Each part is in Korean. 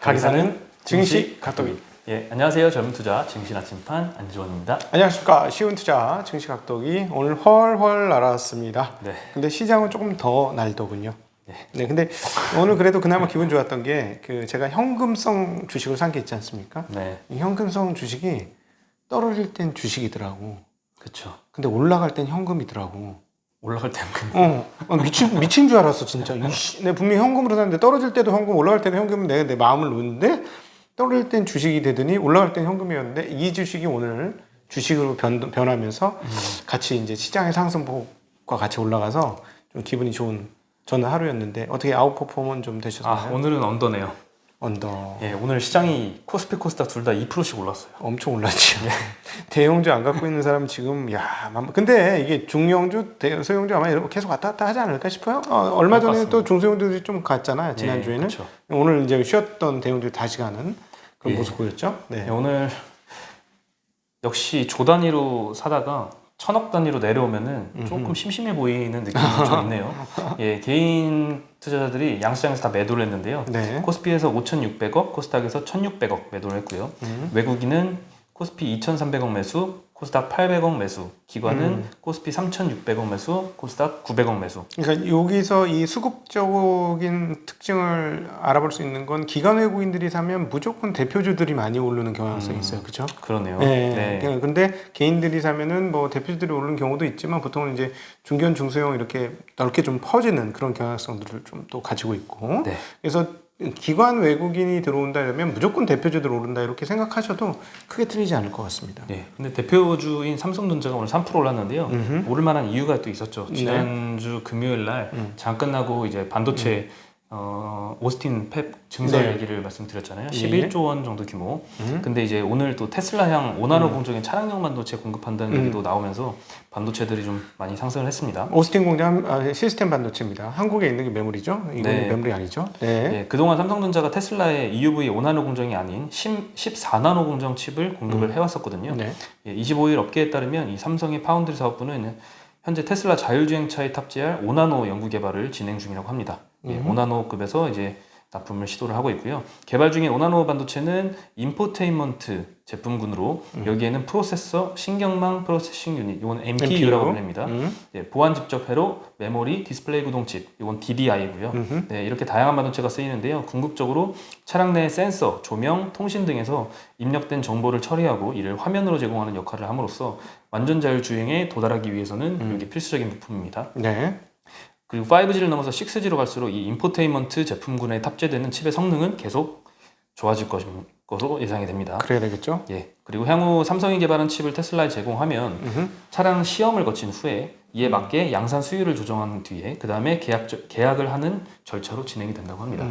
가리사는 증시 각도기. 예, 안녕하세요. 젊은 투자 증시 아침판 안지원입니다. 안녕하십니까. 쉬운 투자 증시 각도기. 오늘 헐헐 날았습니다. 네. 근데 시장은 조금 더 날더군요. 네. 네, 근데 오늘 그래도 그나마 기분 좋았던 게 제가 현금성 주식을 산 게 있지 않습니까? 네. 이 현금성 주식이 떨어질 땐 주식이더라고. 그렇죠. 근데 올라갈 땐 현금이더라고. 올라갈 때는 미친 줄 알았어 진짜. 내가 분명히 현금으로 샀는데 떨어질 때도 현금, 올라갈 때도 현금은 내가 내 마음을 놓는데 떨어질 땐 주식이 되더니 올라갈 땐 현금이었는데 이 주식이 오늘 주식으로 변하면서 같이 이제 시장의 상승폭과 같이 올라가서 좀 기분이 좋은 저는 하루였는데 어떻게 아웃퍼폼은 좀 되셨나요? 오늘은 언더네요. 언더. 예, 오늘 시장이 코스피 코스닥 둘 다 2%씩 올랐어요. 엄청 올랐죠. 대형주 안 갖고 있는 사람 지금 근데 이게 중형주, 소형주 아마 이렇게 계속 왔다 갔다 하지 않을까 싶어요. 얼마 전에 또 중소형주들이 좀 갔잖아요. 지난주에는. 그렇죠. 오늘 이제 쉬었던 대형주들이 다시 가는 그런 모습 보였죠. 네. 오늘 역시 조 단위로 사다가 천억 단위로 내려오면은 조금 심심해 보이는 느낌이 좀 있네요. 예, 개인 투자자들이 양시장에서 다 매도를 했는데요. 네. 코스피에서 5,600억, 코스닥에서 1,600억 매도를 했고요. 외국인은 코스피 2,300억 매수, 코스닥 800억 매수, 기관은 코스피 3,600억 매수, 코스닥 900억 매수. 그러니까 여기서 이 수급적인 특징을 알아볼 수 있는 건 기관 외국인들이 사면 무조건 대표주들이 많이 오르는 경향성이 있어요. 그렇죠? 그러네요. 네. 근데 개인들이 사면은 뭐 대표주들이 오르는 경우도 있지만 보통은 이제 중견, 중소형 이렇게 넓게 좀 퍼지는 그런 경향성들을 좀 또 가지고 있고. 네. 그래서 기관 외국인이 들어온다 이러면 무조건 대표주들 오른다 이렇게 생각하셔도 크게 틀리지 않을 것 같습니다. 네. 근데 대표주인 삼성전자가 오늘 3% 올랐는데요. 오를 만한 이유가 또 있었죠. 지난주 금요일 날 장 끝나고 이제 반도체 오스틴 팹 증설 얘기를 말씀드렸잖아요. 11조 원 정도 규모. 근데 이제 오늘 또 테슬라향 5나노 공정에 차량용 반도체 공급한다는 얘기도 나오면서 반도체들이 좀 많이 상승을 했습니다. 오스틴 공장 시스템 반도체입니다. 한국에 있는 게 메모리죠? 이건 메모리 아니죠? 네. 네. 그동안 삼성전자가 테슬라의 EUV 5나노 공정이 아닌 14나노 공정 칩을 공급을 해왔었거든요. 네. 25일 업계에 따르면 이 삼성의 파운드리 사업부는 현재 테슬라 자율주행차에 탑재할 5나노 연구 개발을 진행 중이라고 합니다. 5나노급에서 이제 납품을 시도를 하고 있고요. 개발 중인 5나노 반도체는 인포테인먼트 제품군으로 여기에는 프로세서, 신경망 프로세싱 유닛, 이건 MPU라고 불립니다. 보안 집적 회로, 메모리, 디스플레이 구동칩, 이건 DDI고요. 네, 이렇게 다양한 반도체가 쓰이는데요. 궁극적으로 차량 내 센서, 조명, 통신 등에서 입력된 정보를 처리하고 이를 화면으로 제공하는 역할을 함으로써 완전 자율 주행에 도달하기 위해서는 이게 필수적인 부품입니다. 네. 그리고 5G를 넘어서 6G로 갈수록 이 인포테인먼트 제품군에 탑재되는 칩의 성능은 계속 좋아질 것으로 예상이 됩니다. 그래야 되겠죠? 예. 그리고 향후 삼성이 개발한 칩을 테슬라에 제공하면 차량 시험을 거친 후에 이에 맞게 양산 수율을 조정한 뒤에 그 다음에 계약을 하는 절차로 진행이 된다고 합니다.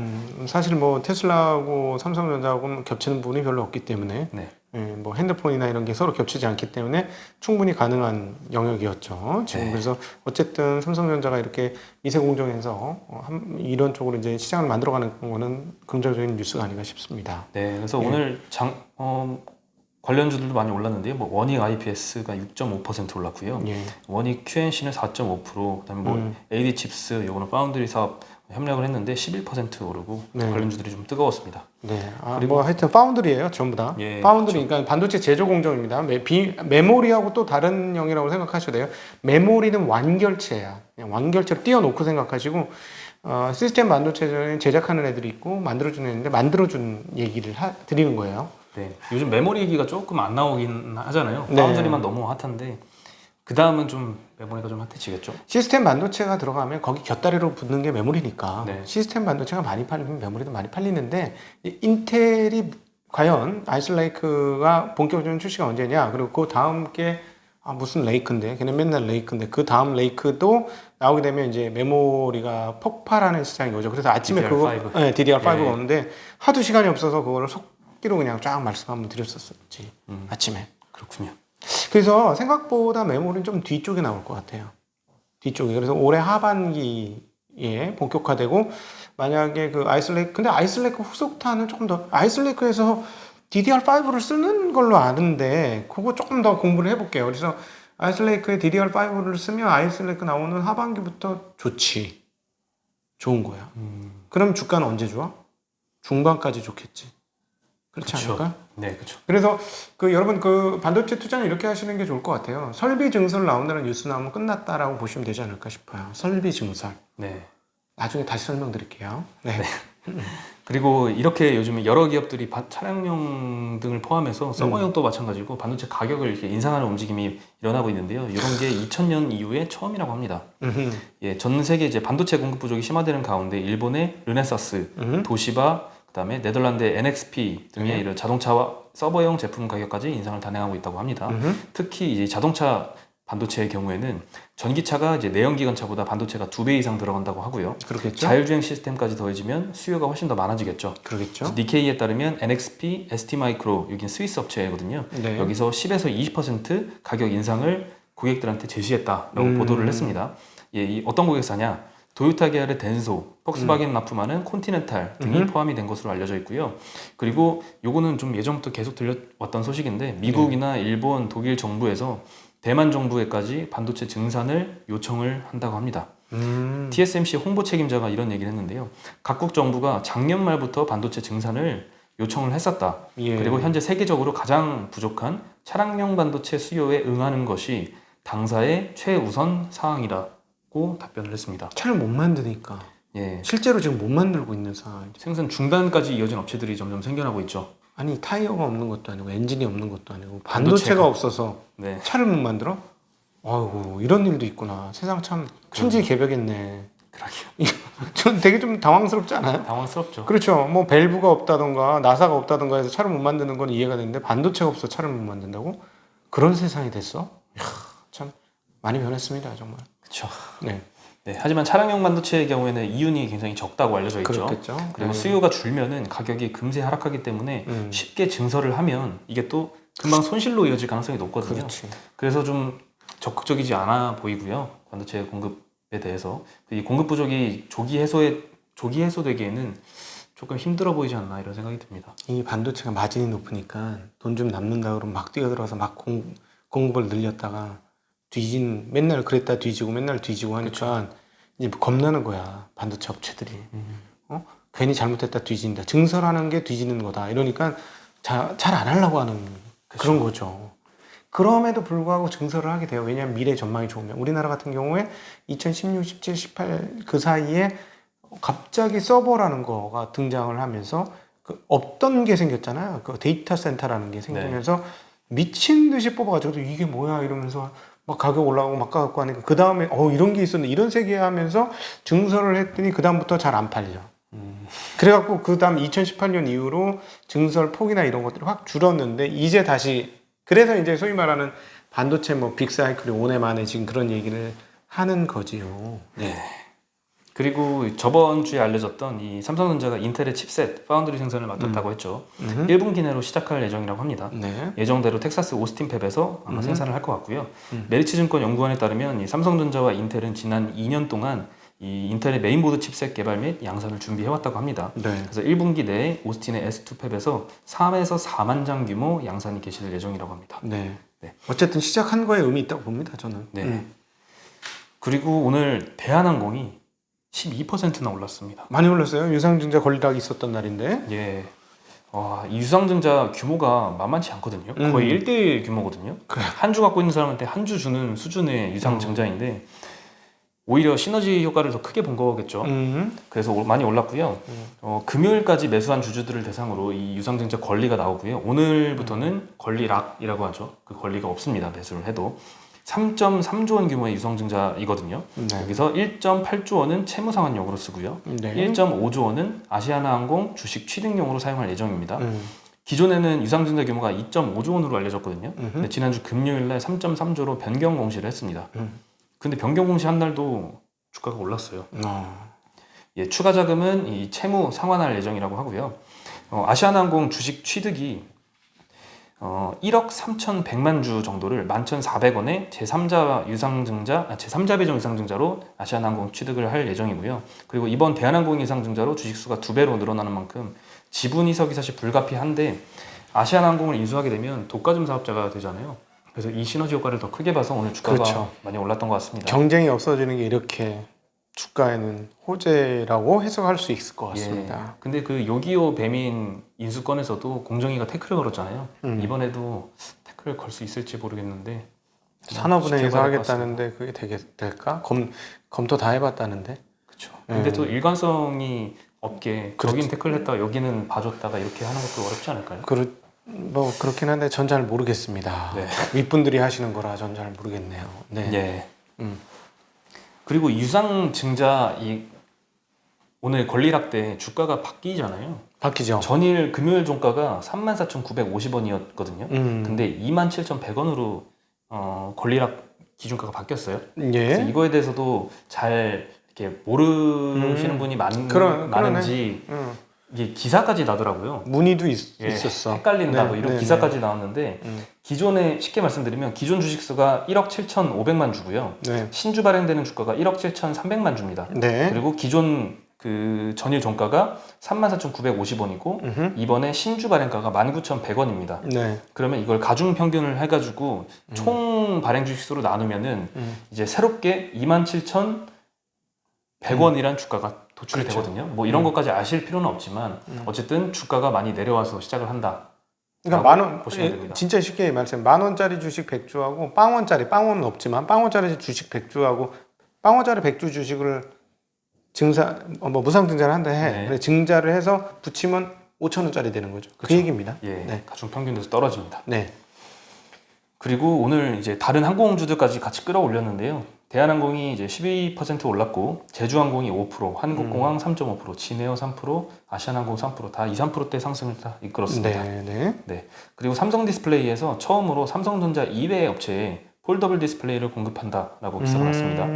사실 뭐 테슬라하고 삼성전자하고는 겹치는 부분이 별로 없기 때문에 네. 뭐 핸드폰이나 이런 게 서로 겹치지 않기 때문에 충분히 가능한 영역이었죠. 지금 그래서 어쨌든 삼성전자가 이렇게 미세 공정에서 이런 쪽으로 이제 시장을 만들어가는 거는 긍정적인 뉴스가 아닌가 싶습니다. 네. 그래서 오늘 관련주들도 많이 올랐는데요. 뭐 원익 IPS가 6.5% 올랐고요. 원익 QNC는 4.5%, 그다음에 뭐 AD 칩스, 요거는 파운드리 사업 협력을 했는데 11% 오르고 관련주들이 좀 뜨거웠습니다. 네. 그리고 뭐 하여튼 파운드리예요, 전부 다. 파운드리, 그러니까 반도체 제조 공정입니다. 메모리하고 또 다른 영역이라고 생각하셔도 돼요. 메모리는 완결체야. 그냥 완결체로 띄워놓고 생각하시고 시스템 반도체는 제작하는 애들이 있고 만들어주는 애인데 만들어준 얘기를 드리는 거예요. 네, 요즘 메모리 얘기가 조금 안 나오긴 하잖아요. 파운드리만 너무 핫한데 그 다음은 좀 메모리가 좀 핫해지겠죠. 시스템 반도체가 들어가면 거기 곁다리로 붙는 게 메모리니까 시스템 반도체가 많이 팔리면 메모리도 많이 팔리는데 인텔이 과연 아이스레이크가 본격적인 출시가 언제냐, 그리고 그 다음 게 무슨 레이크인데 걔는 맨날 레이크인데 그 다음 레이크도 나오게 되면 이제 메모리가 폭발하는 시장인 거죠. 그래서 아침에 DDR5. DDR5가 오는데 하도 시간이 없어서 그거를 속기로 그냥 쫙 말씀 한번 드렸었지. 아침에. 그렇군요. 그래서 생각보다 메모리는 좀 뒤쪽에 나올 것 같아요. 뒤쪽에. 그래서 올해 하반기에 본격화되고, 만약에 그 아이스레이크, 근데 아이스레이크 후속탄은 조금 더, 아이스레이크에서 DDR5를 쓰는 걸로 아는데, 그거 조금 더 공부를 해볼게요. 그래서 아이스레이크에 DDR5를 쓰면 아이스레이크 나오는 하반기부터 좋지. 좋은 거야. 그럼 주가는 언제 좋아? 중반까지 좋겠지. 그렇지 그쵸. 않을까? 네, 그렇죠. 그래서 여러분 반도체 투자는 이렇게 하시는 게 좋을 것 같아요. 설비 증설 나온다는 뉴스 나오면 끝났다라고 보시면 되지 않을까 싶어요. 설비 증설. 네. 나중에 다시 설명드릴게요. 네. 그리고 이렇게 요즘에 여러 기업들이 차량용 등을 포함해서 서버용도 마찬가지고 반도체 가격을 이렇게 인상하는 움직임이 일어나고 있는데요. 이런 게 2000년 이후에 처음이라고 합니다. 예, 전 세계 이제 반도체 공급 부족이 심화되는 가운데 일본의 르네사스, 도시바, 그다음에 네덜란드의 NXP 등의 이런 자동차와 서버용 제품 가격까지 인상을 단행하고 있다고 합니다. 특히 이제 자동차 반도체의 경우에는 전기차가 이제 내연기관차보다 반도체가 2배 이상 들어간다고 하고요. 그렇겠죠. 자율주행 시스템까지 더해지면 수요가 훨씬 더 많아지겠죠. 그러겠죠. 니케이에 따르면 NXP, ST마이크로 여긴 스위스 업체거든요. 네. 여기서 10에서 20% 가격 인상을 고객들한테 제시했다라고 보도를 했습니다. 예, 이 어떤 고객사냐? 도요타 계열의 덴소, 폭스바겐 납품하는 콘티넨탈 등이 포함이 된 것으로 알려져 있고요. 그리고 요거는 좀 예전부터 계속 들려왔던 소식인데 미국이나 일본, 독일 정부에서 대만 정부에까지 반도체 증산을 요청을 한다고 합니다. TSMC 홍보 책임자가 이런 얘기를 했는데요. 각국 정부가 작년 말부터 반도체 증산을 요청을 했었다. 예. 그리고 현재 세계적으로 가장 부족한 차량용 반도체 수요에 응하는 것이 당사의 최우선 사항이라고 답변을 했습니다. 차를 못 만드니까. 예, 실제로 지금 못 만들고 있는 상황이죠. 생산 중단까지 이어진 업체들이 점점 생겨나고 있죠. 아니 타이어가 없는 것도 아니고 엔진이 없는 것도 아니고 반도체가 없어서 네, 차를 못 만들어? 아이고 이런 일도 있구나. 세상 참 천지개벽했네. 그러게요. 전 되게 좀 당황스럽지 않아요? 당황스럽죠. 그렇죠. 뭐 밸브가 없다던가 나사가 없다던가 해서 차를 못 만드는 건 이해가 되는데 반도체가 없어 차를 못 만든다고? 그런 세상이 됐어? 이야, 참 많이 변했습니다 정말. 그렇죠. 네, 네, 하지만 차량용 반도체의 경우에는 이윤이 굉장히 적다고 알려져 있죠. 그렇겠죠. 그리고 네. 수요가 줄면은 가격이 금세 하락하기 때문에 쉽게 증설을 하면 이게 또 금방 손실로 이어질 가능성이 높거든요. 그렇지. 그래서 좀 적극적이지 않아 보이고요. 반도체 공급에 대해서 이 공급 부족이 조기 해소되기에는 조금 힘들어 보이지 않나 이런 생각이 듭니다. 이 반도체가 마진이 높으니까 돈 좀 남는다 그러면 막 뛰어들어서 막 공급을 늘렸다가 맨날 그랬다 뒤지고 맨날 뒤지고 하니까 이제 겁나는 거야 반도체 업체들이. 괜히 잘못했다 뒤진다. 증설하는 게 뒤지는 거다. 이러니까 잘 안 하려고 하는 그런 거죠. 그럼에도 불구하고 증설을 하게 돼요. 왜냐하면 미래 전망이 좋으면. 우리나라 같은 경우에 2016, 17, 18 그 사이에 갑자기 서버라는 거가 등장을 하면서 없던 게 생겼잖아요. 그 데이터 센터라는 게 생기면서 미친 듯이 뽑아가지고 이게 뭐야 이러면서 막 가격 올라가고 막 가갖고 하니까 그 다음에 이런 게 있었네 이런 세계 하면서 증설을 했더니 그 다음부터 잘 안 팔려. 그래갖고 그 다음 2018년 이후로 증설 폭이나 이런 것들이 확 줄었는데 이제 다시 그래서 이제 소위 말하는 반도체 뭐 빅사이클이 5년 만에 지금 그런 얘기를 하는 거지요. 네. 그리고 저번 주에 알려졌던 이 삼성전자가 인텔의 칩셋 파운드리 생산을 맡았다고 했죠. 1분기 내로 시작할 예정이라고 합니다. 네. 예정대로 텍사스 오스틴 팹에서 아마 생산을 할 것 같고요. 메리츠증권 연구원에 따르면 이 삼성전자와 인텔은 지난 2년 동안 이 인텔의 메인보드 칩셋 개발 및 양산을 준비해왔다고 합니다. 네. 그래서 1분기 내에 오스틴의 S2 팹에서 3에서 4만 장 규모 양산이 개시될 예정이라고 합니다. 네. 네. 어쨌든 시작한 거에 의미 있다고 봅니다. 저는. 네. 그리고 오늘 대한항공이 12%나 올랐습니다. 많이 올랐어요. 유상증자 권리락이 있었던 날인데. 예. 와, 이 유상증자 규모가 만만치 않거든요. 거의 1대1 규모거든요. 그래. 한 주 갖고 있는 사람한테 한 주 주는 수준의 유상증자인데 오히려 시너지 효과를 더 크게 본 거겠죠. 그래서 많이 올랐고요. 금요일까지 매수한 주주들을 대상으로 이 유상증자 권리가 나오고요. 오늘부터는 권리락이라고 하죠. 그 권리가 없습니다. 매수를 해도. 3.3조 원 규모의 유상증자이거든요. 네. 여기서 1.8조 원은 채무상환용으로 쓰고요. 네. 1.5조 원은 아시아나항공 주식 취득용으로 사용할 예정입니다. 기존에는 유상증자 규모가 2.5조 원으로 알려졌거든요. 근데 지난주 금요일날 3.3조로 변경 공시를 했습니다. 근데 변경 공시 한 날도 주가가 올랐어요. 예, 추가 자금은 이 채무 상환할 예정이라고 하고요. 아시아나항공 주식 취득이 1억 3,100만 주 정도를 11,400원에 제3자 배정 유상증자로 아시아나항공 취득을 할 예정이고요. 그리고 이번 대한항공 유상증자로 주식수가 2배로 늘어나는 만큼 지분 이석이 사실 불가피한데 아시아나항공을 인수하게 되면 독과점 사업자가 되잖아요. 그래서 이 시너지 효과를 더 크게 봐서 오늘 주가가 그렇죠. 많이 올랐던 것 같습니다. 경쟁이 없어지는 게 이렇게 주가에는 호재라고 해석할 수 있을 것 같습니다. 근데 그 요기요 배민 인수권에서도 공정위가 태클을 걸었잖아요. 이번에도 태클을 걸 수 있을지 모르겠는데 산업은행에서 지켜봐야 될것 하겠다는데 그게 될까? 검토 다 해봤다는데. 그렇죠. 근데 또 일관성이 없게 여긴 태클을 했다가 여기는 봐줬다가 이렇게 하는 것도 어렵지 않을까요? 뭐 그렇긴 한데 전 잘 모르겠습니다. 네. 윗분들이 하시는 거라 전 잘 모르겠네요. 네. 예. 음. 그리고 유상증자 오늘 권리락 때 주가가 바뀌잖아요. 바뀌죠. 전일 금요일 종가가 34,950원이었거든요. 근데 27,100원으로 권리락 기준가가 바뀌었어요. 그래서 예. 이거에 대해서도 잘 이렇게 모르시는 분이 많은지 이게 기사까지 나더라고요. 문의도 예, 있었어. 헷갈린다 네, 뭐 이런 네, 기사까지 나왔는데 기존에 쉽게 말씀드리면 기존 주식수가 1억 7,500만 주고요. 네. 신주 발행되는 주가가 1억 7,300만 주입니다. 네. 그리고 기존 그 전일 종가가 34,950원이고 이번에 신주 발행가가 19,100원입니다. 네. 그러면 이걸 가중 평균을 해가지고 총 발행 주식수로 나누면은 이제 새롭게 27,100원이란 주가가 도출이 그렇죠. 되거든요. 뭐 이런 것까지 아실 필요는 없지만 어쨌든 주가가 많이 내려와서 시작을 한다. 그러니까 만 원, 보시면 됩니다. 진짜 쉽게 말하면 10,000원짜리 주식 100주하고 빵원은 없지만 빵원짜리 주식 100주하고 빵원짜리 100주 주식을 뭐 무상 증자를 한다 해. 네. 근데 증자를 해서 붙이면 5,000원짜리 되는 거죠. 그 그쵸. 얘기입니다. 예, 네. 가중 평균에서 떨어집니다. 네. 그리고 오늘 이제 다른 항공주들까지 같이 끌어올렸는데요. 대한항공이 이제 12% 올랐고 제주항공이 5%, 한국공항 3.5%, 진에어 3%, 아시아나항공 3% 다 2, 3%대 상승을 다 이끌었습니다. 네. 그리고 삼성디스플레이에서 처음으로 삼성전자 이외의 업체에 폴더블 디스플레이를 공급한다라고 기사가 났습니다.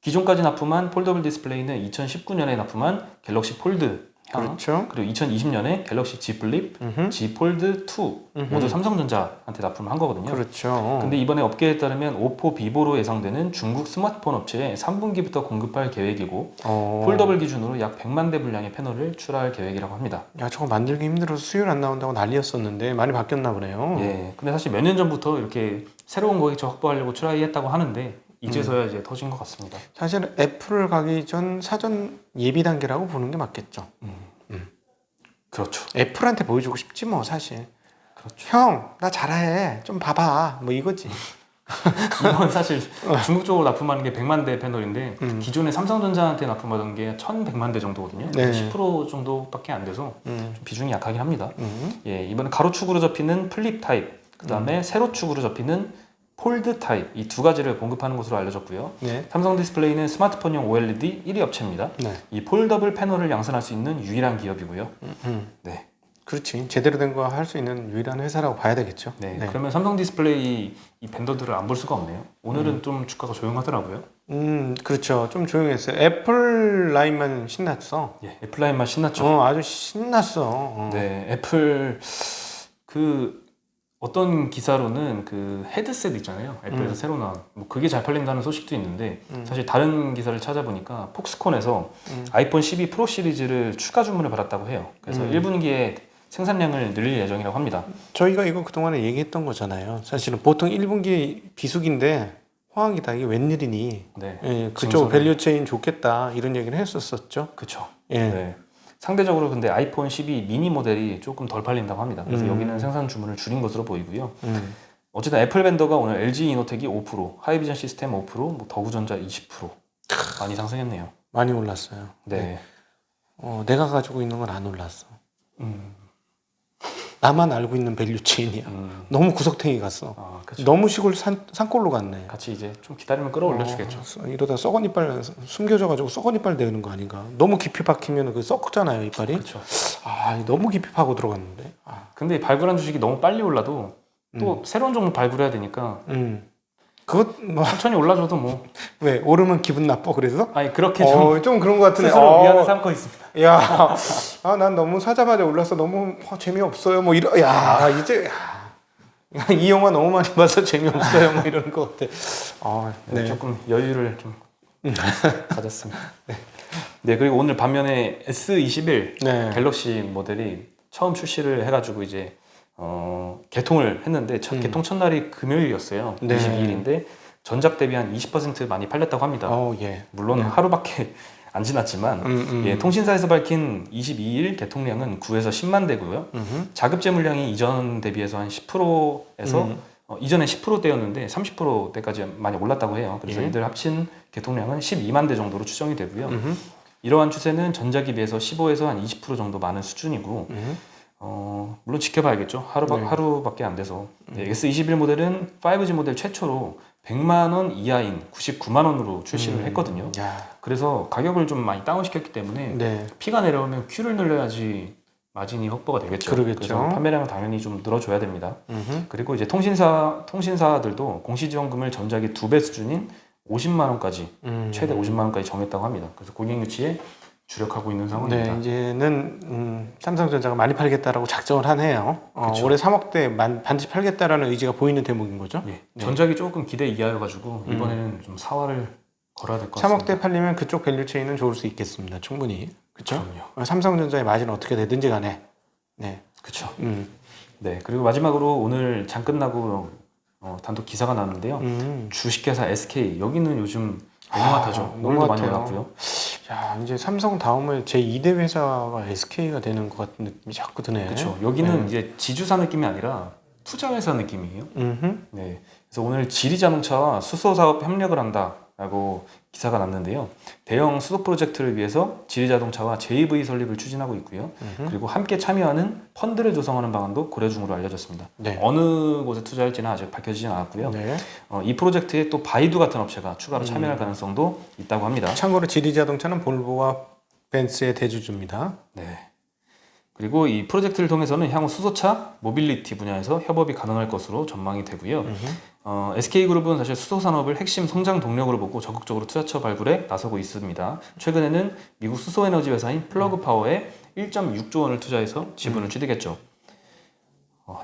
기존까지 납품한 폴더블 디스플레이는 2019년에 납품한 갤럭시 폴드 그렇죠. 그리고 2020년에 갤럭시 Z 플립, Z 폴드 2 모두 삼성전자한테 납품을 한 거거든요. 그렇죠. 근데 이번에 업계에 따르면 오포, 비보로 예상되는 중국 스마트폰 업체에 3분기부터 공급할 계획이고 폴더블 기준으로 약 100만 대 분량의 패널을 출하할 계획이라고 합니다. 야, 저거 만들기 힘들어서 수율 안 나온다고 난리였었는데 많이 바뀌었나 보네요. 예, 근데 사실 몇 년 전부터 이렇게 새로운 고객층 확보하려고 트라이했다고 하는데 이제서야 이제 터진 것 같습니다. 사실 애플 가기 전 사전 예비 단계라고 보는 게 맞겠죠. 그렇죠. 애플한테 보여주고 싶지 뭐 사실. 그렇죠. 형, 나 잘해. 좀 봐봐. 뭐 이거지. 이건 사실 중국 쪽으로 납품하는 게 100만 대 패널인데 기존에 삼성전자한테 납품하던 게 1,100만 대 정도거든요. 네. 10% 정도밖에 안 돼서 좀 비중이 약하긴 합니다. 예, 이번에 가로축으로 접히는 플립 타입, 그 다음에 세로축으로 접히는 폴드 타입 이 두 가지를 공급하는 것으로 알려졌고요. 네. 삼성 디스플레이는 스마트폰용 OLED 1위 업체입니다. 네. 이 폴더블 패널을 양산할 수 있는 유일한 기업이고요. 네. 그렇지. 제대로 된 거 할 수 있는 유일한 회사라고 봐야 되겠죠. 네. 그러면 삼성 디스플레이 이 벤더들을 안 볼 수가 없네요. 오늘은 좀 주가가 조용하더라고요. 그렇죠. 좀 조용했어요. 애플 라인만 신났어. 예, 애플 라인만 신났죠. 아주 신났어. 네, 애플 그 어떤 기사로는 그 헤드셋 있잖아요. 애플에서 새로 나온 뭐 그게 잘 팔린다는 소식도 있는데 사실 다른 기사를 찾아보니까 폭스콘에서 아이폰 12 프로 시리즈를 추가 주문을 받았다고 해요. 그래서 1분기에 생산량을 늘릴 예정이라고 합니다. 저희가 이거 그동안에 얘기했던 거잖아요. 사실은 보통 1분기 비수기인데 호황이다. 이게 웬일이니? 네, 예, 그쪽 밸류체인 좋겠다. 이런 얘기를 했었었죠. 그렇죠. 예. 네. 상대적으로 근데 아이폰 12 미니 모델이 조금 덜 팔린다고 합니다. 그래서 여기는 생산 주문을 줄인 것으로 보이고요. 어쨌든 애플 벤더가 오늘 LG 이노텍이 5%, 하이비전 시스템 5%, 뭐 더구전자 20% 많이 상승했네요. 많이 올랐어요. 네. 내가 가지고 있는 건 안 올랐어. 나만 알고 있는 밸류체인이야. 너무 구석탱이 갔어. 아, 그렇죠. 너무 시골 산골로 갔네. 같이 이제 좀 기다리면 끌어올려 주겠죠. 이러다 썩은 이빨 숨겨져가지고 썩은 이빨 되는 거 아닌가? 너무 깊이 박히면 그 썩잖아요 이빨이. 그렇죠. 너무 깊이 파고 들어갔는데. 근데 발굴한 주식이 너무 빨리 올라도 또 새로운 종목 발굴해야 되니까 그것 뭐 천천히 올라줘도 뭐 왜 오르면 기분 나빠 그래서? 아니 그렇게 좀 그런 것 같은데. 스스로 위안을 삼고 있습니다. 야, 난 너무 사자마자 올라서 너무 재미없어요. 뭐 이러, 이제 이 영화 너무 많이 봐서 재미없어요. 뭐 이런 것 같아. 네. 조금 여유를 좀 가졌습니다. 네, 그리고 오늘 반면에 S21 네. 갤럭시 모델이 처음 출시를 해가지고 이제 개통을 했는데 개통 첫날이 금요일이었어요. 네. 22일인데 전작 대비 한 20% 많이 팔렸다고 합니다. 예. 물론 하루밖에 안 지났지만 예, 통신사에서 밝힌 22일 개통량은 9에서 10만 대고요. 자급 제물량이 이전 대비해서 한 10%에서 이전에 10%대였는데 30%대까지 많이 올랐다고 해요. 그래서 예. 이들 합친 개통량은 12만 대 정도로 추정이 되고요. 이러한 추세는 전작에 비해서 15에서 한 20% 정도 많은 수준이고 물론 지켜봐야겠죠. 하루밖에 안 돼서 S21 모델은 5G 모델 최초로 100만 원 이하인 99만 원으로 출시를 했거든요. 그래서 가격을 좀 많이 다운시켰기 때문에 네. P가 내려오면 Q를 늘려야지 마진이 확보가 되겠죠. 그러겠죠. 그래서 판매량은 당연히 좀 늘어줘야 됩니다. 그리고 이제 통신사들도 공시지원금을 전작의 2배 수준인 50만 원까지 최대 50만 원까지 정했다고 합니다. 그래서 고객 유치에 주력하고 있는 상황입니다. 네, 이제는 삼성전자가 많이 팔겠다라고 작정을 하네요. 올해 3억대 반드시 팔겠다라는 의지가 보이는 대목인 거죠. 네. 전작이 조금 기대 이하여가지고 이번에는 좀 사활을 걸어야 될 것 같습니다. 3억대 팔리면 그쪽 밸류 체인은 좋을 수 있겠습니다. 충분히. 그렇죠? 그럼요. 삼성전자의 마진은 어떻게 되든지 간에. 네. 그렇죠. 음. 네. 그리고 마지막으로 오늘 장 끝나고 단독 기사가 나왔는데요. 주식회사 SK 여기는 요즘 핫하죠. 오늘도 많이 핫해요. 올랐고요. 야, 이제 삼성 다음에 제 2대 회사가 SK가 되는 것 같은 느낌이 자꾸 드네. 그렇죠. 여기는 이제 지주사 느낌이 아니라 투자 회사 느낌이에요. 네. 그래서 오늘 지리자동차와 수소 사업 협력을 한다라고 기사가 났는데요. 대형 수소 프로젝트를 위해서 지리자동차와 JV 설립을 추진하고 있고요. 그리고 함께 참여하는 펀드를 조성하는 방안도 고려 중으로 알려졌습니다. 네. 어느 곳에 투자할지는 아직 밝혀지진 않았고요. 네. 이 프로젝트에 또 바이두 같은 업체가 추가로 참여할 가능성도 있다고 합니다. 참고로 지리자동차는 볼보와 벤츠의 대주주입니다. 네. 그리고 이 프로젝트를 통해서는 향후 수소차, 모빌리티 분야에서 협업이 가능할 것으로 전망이 되고요. SK그룹은 사실 수소 산업을 핵심 성장 동력으로 보고 적극적으로 투자처 발굴에 나서고 있습니다. 최근에는 미국 수소 에너지 회사인 플러그 파워에 1.6조 원을 투자해서 지분을 취득했죠.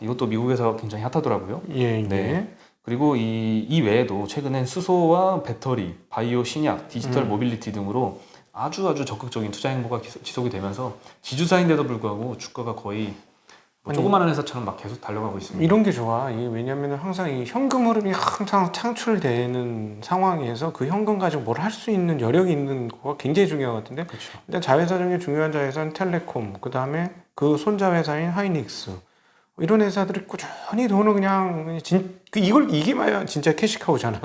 이것도 미국에서 굉장히 핫하더라고요. 예, 네. 그리고 이 외에도 최근엔 수소와 배터리, 바이오 신약, 디지털 모빌리티 등으로 아주 적극적인 투자 행보가 지속이 되면서 지주사인데도 불구하고 주가가 거의 조그마한 회사처럼 막 계속 달려가고 있습니다. 이런 게 좋아. 이게 왜냐면은 항상 이 현금 흐름이 항상 창출되는 상황에서 그 현금 가지고 뭘 할 수 있는 여력이 있는 거가 굉장히 중요한 것 같은데. 그렇죠. 일단 자회사 중에 중요한 자회사는 텔레콤, 그 다음에 그 손자 회사인 하이닉스. 이런 회사들이 꾸준히 돈을 그냥 이게 말이야 진짜 캐시카우잖아.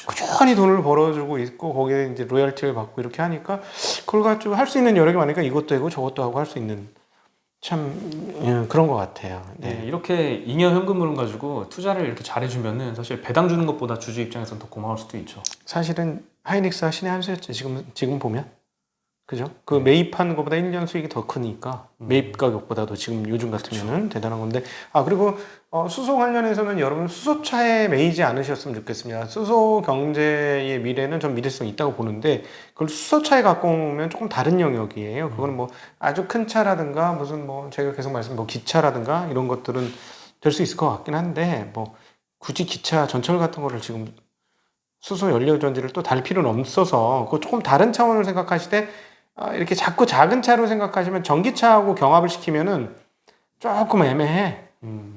꾸준히 돈을 벌어주고 있고 거기에 이제 로열티를 받고 이렇게 하니까 그걸 가지고 할 수 있는 여력이 많으니까 이것도 하고 저것도 하고 할 수 있는 참 그런 것 같아요. 네. 이렇게 잉여 현금을 가지고 투자를 이렇게 잘해주면은 사실 배당 주는 것보다 주주 입장에서는 더 고마울 수도 있죠. 사실은 하이닉스가 신의 한 수였죠. 지금 보면 그죠? 그 매입하는 것보다 1년 수익이 더 크니까 매입 가격보다도 지금 요즘 같으면은 대단한 건데 그리고 수소 관련해서는 여러분 수소차에 매이지 않으셨으면 좋겠습니다. 수소 경제의 미래는 전 미래성이 있다고 보는데 그걸 수소차에 갖고 오면 조금 다른 영역이에요. 그거는 뭐 아주 큰 차라든가 무슨 뭐 제가 계속 뭐 기차라든가 이런 것들은 될 수 있을 것 같긴 한데 뭐 굳이 기차 전철 같은 거를 지금 수소 연료 전지를 또 달 필요는 없어서 그거 조금 다른 차원을 생각하시되 이렇게 자꾸 작은 차로 생각하시면 전기차하고 경합을 시키면은 조금 애매해.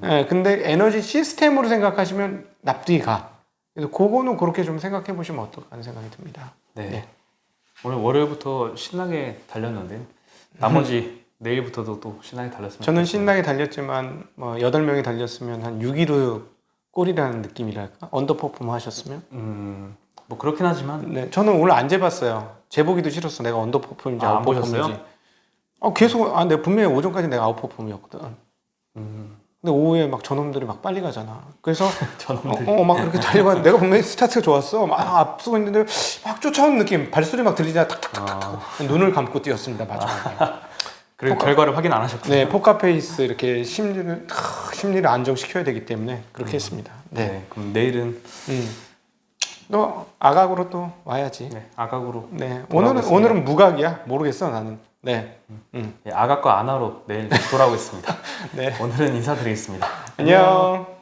예, 근데 에너지 시스템으로 생각하시면 납득이 가. 그래서 그거는 그렇게 좀 생각해 보시면 어떨까 하는 생각이 듭니다. 네. 네. 오늘 월요일부터 신나게 달렸는데 나머지 내일부터도 또 신나게 달렸으면 저는 좋겠습니다. 신나게 달렸지만 뭐 8명이 달렸으면 한 6위로 꼴이라는 느낌이랄까? 언더퍼폼 하셨으면? 뭐 그렇긴 하지만 네, 저는 오늘 안 재봤어요. 재보기도 싫었어. 내가 언더퍼폼인지 안 아웃퍼폼인지. 보셨어요? 계속 내가 분명히 오전까지 내가 아웃퍼폼이었거든. 근데 오후에 막 저놈들이 막 빨리 가잖아. 그래서 저놈들이 막 그렇게 달려가는데 내가 분명히 스타트가 좋았어. 막 앞서고 있는데 막 쫓아오는 느낌. 발소리 막 들리잖아. 탁탁탁탁. 눈을 감고 뛰었습니다. 마지막에. 그리고 결과를 확인 안 하셨군요. 네, 포카페이스 이렇게 심리를 안정시켜야 되기 때문에 그렇게 했습니다. 네. 그럼 내일은 너 아각으로 또 와야지. 네, 아각으로. 네, 돌아오겠습니다. 오늘은 무각이야. 모르겠어 나는. 네. 예, 아각과 아나로 내일 돌아오겠습니다. 네. 오늘은 인사드리겠습니다. 안녕.